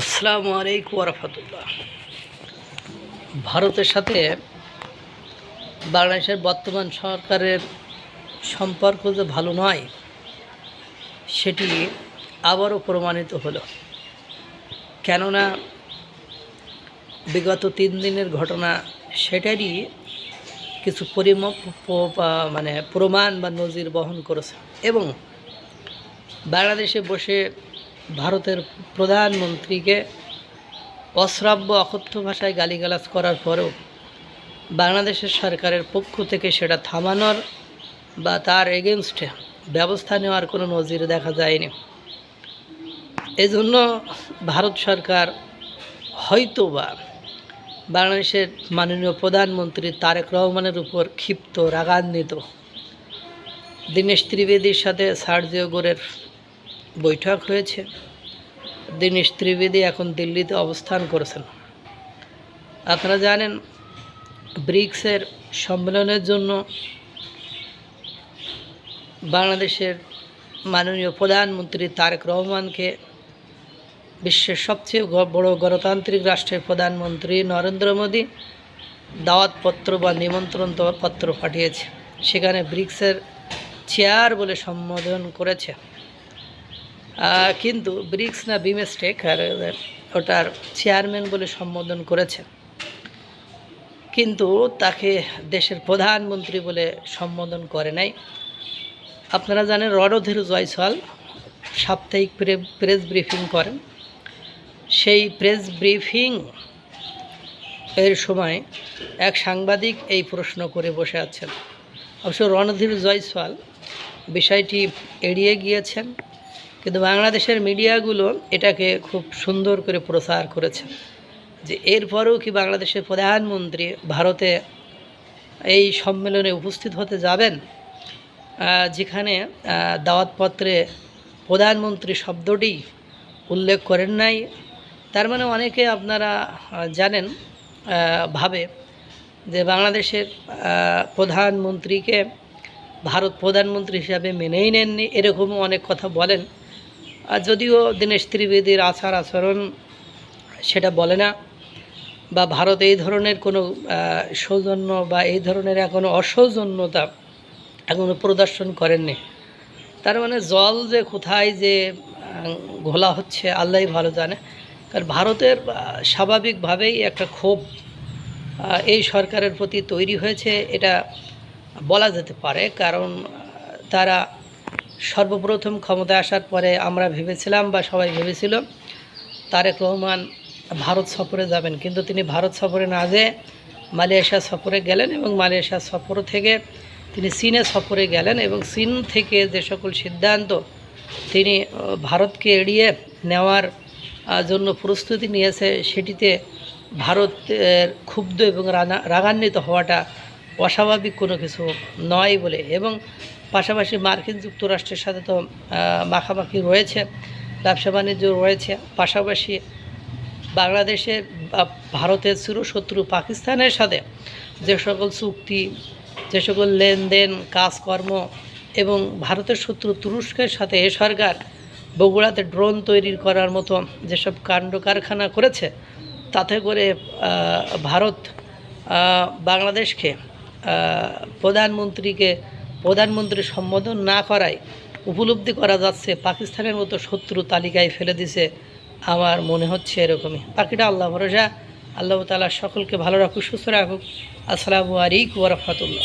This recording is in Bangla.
আসসালামু আলাইকুম ওয়া রাহমাতুল্লাহ। ভারতের সাথে বাংলাদেশের বর্তমান সরকারের সম্পর্ক যে ভালো নয় সেটি আবারও প্রমাণিত হলো। কেননা বিগত 3 দিনের ঘটনা সেটারই কিছু প্রমাণ বা নজির বহন করেছে এবং বাংলাদেশে বসে ভারতের প্রধানমন্ত্রীকে অশ্রাব্য অকথ্য ভাষায় গালিগালাজ করার পরেও বাংলাদেশের সরকারের পক্ষ থেকে সেটা থামানোর বা তার এগেনস্টে ব্যবস্থা নেওয়ার কোনো নজির দেখা যায়নি। এজন্য ভারত সরকার হয়তোবা বাংলাদেশের মাননীয় প্রধানমন্ত্রী তারেক রহমানের উপর ক্ষিপ্ত, রাগান্বিত। দীনেশ ত্রিবেদীর সাথে সার্জিও গোরের বৈঠক হয়েছে। দীনেশ ত্রিবেদী এখন দিল্লিতে অবস্থান করেছেন। আপনারা জানেন ব্রিক্সের সম্মেলনের জন্য বাংলাদেশের মাননীয় প্রধানমন্ত্রী তারেক রহমানকে বিশ্বের সবচেয়ে বড় গণতান্ত্রিক রাষ্ট্রের প্রধানমন্ত্রী নরেন্দ্র মোদী দাওয়াতপত্র বা নিমন্ত্রণ পত্র পাঠিয়েছে। সেখানে ব্রিক্সের চেয়ার বলে সম্বোধন করেছে, কিন্তু ব্রিক্স না বিমস্টেক আর ওটার চেয়ারম্যান বলে সম্বোধন করেছে, কিন্তু তাকে দেশের প্রধানমন্ত্রী বলে সম্বোধন করে নাই। আপনারা জানেন রণধীর জয়সওয়াল সাপ্তাহিক প্রেস ব্রিফিং করেন। সেই প্রেস ব্রিফিং এর সময় এক সাংবাদিক এই প্রশ্ন করে বসে আছেন। অবশ্য রণধীর জয়সওয়াল বিষয়টি এড়িয়ে গিয়েছেন, কিন্তু বাংলাদেশের মিডিয়াগুলো এটাকে খুব সুন্দর করে প্রচার করেছে যে এরপরেও কি বাংলাদেশের প্রধানমন্ত্রী ভারতে এই সম্মেলনে উপস্থিত হতে যাবেন, যেখানে দাওয়াতপত্রে প্রধানমন্ত্রী শব্দটি উল্লেখ করেন নাই। তার মানে অনেকে আপনারা জানেন ভাবে যে বাংলাদেশের প্রধানমন্ত্রীকে ভারত প্রধানমন্ত্রী হিসাবে মেনেই নেননি, এরকমও অনেক কথা বলেন। যদিও দীনেশ ত্রিবেদীর আচরণ সেটা বলে না, বা ভারত এই ধরনের কোনো সৌজন্য বা এই ধরনের এখনও অসৌজন্যতা এখনও প্রদর্শন করেননি। তার মানে জল যে কোথায় যে ঘোলা হচ্ছে আল্লাহই ভালো জানে। কারণ ভারতের স্বাভাবিকভাবেই একটা ক্ষোভ এই সরকারের প্রতি তৈরি হয়েছে, এটা বলা যেতে পারে। কারণ তারা সর্বপ্রথম ক্ষমতায় আসার পরে আমরা ভেবেছিলাম বা সবাই ভেবেছিল তারেক রহমান ভারত সফরে যাবেন, কিন্তু তিনি ভারত সফরে না যেয়ে মালয়েশিয়া সফরে গেলেন এবং মালয়েশিয়া সফর থেকে তিনি চীনে সফরে গেলেন এবং চীন থেকে যে সকল সিদ্ধান্ত তিনি ভারতকে এড়িয়ে নেওয়ার জন্য প্রস্তুতি নিয়েছে সেটিতে ভারতের ক্ষুব্ধ এবং রাগান্বিত হওয়াটা অস্বাভাবিক কোনো কিছু নয় বলে, এবং পাশাপাশি মার্কিন যুক্তরাষ্ট্রের সাথে তো মাখামাখি রয়েছে, ব্যবসা বাণিজ্য রয়েছে। পাশাপাশি বাংলাদেশের ভারতের চিরশত্রু পাকিস্তানের সাথে যে সকল চুক্তি, যে সকল লেনদেন, কাজকর্ম এবং ভারতের শত্রু তুরস্কের সাথে এ সরকার বগুড়াতে ড্রোন তৈরি করার মতো যেসব কাণ্ড কারখানা করেছে, তাতে করে ভারত বাংলাদেশকে প্রধানমন্ত্রী সম্বোধন না করায় উপলব্ধি করা যাচ্ছে পাকিস্তানের মতো শত্রু তালিকায় ফেলে দিছে। আমার মনে হচ্ছে এরকমই। বাকিটা আল্লাহ ভরসা। আল্লাহ তাআলা সকলকে ভালো রাখুক, সুস্থ রাখুক। আসসালামু আলাইকুম ওয়া রাহমাতুল্লাহ।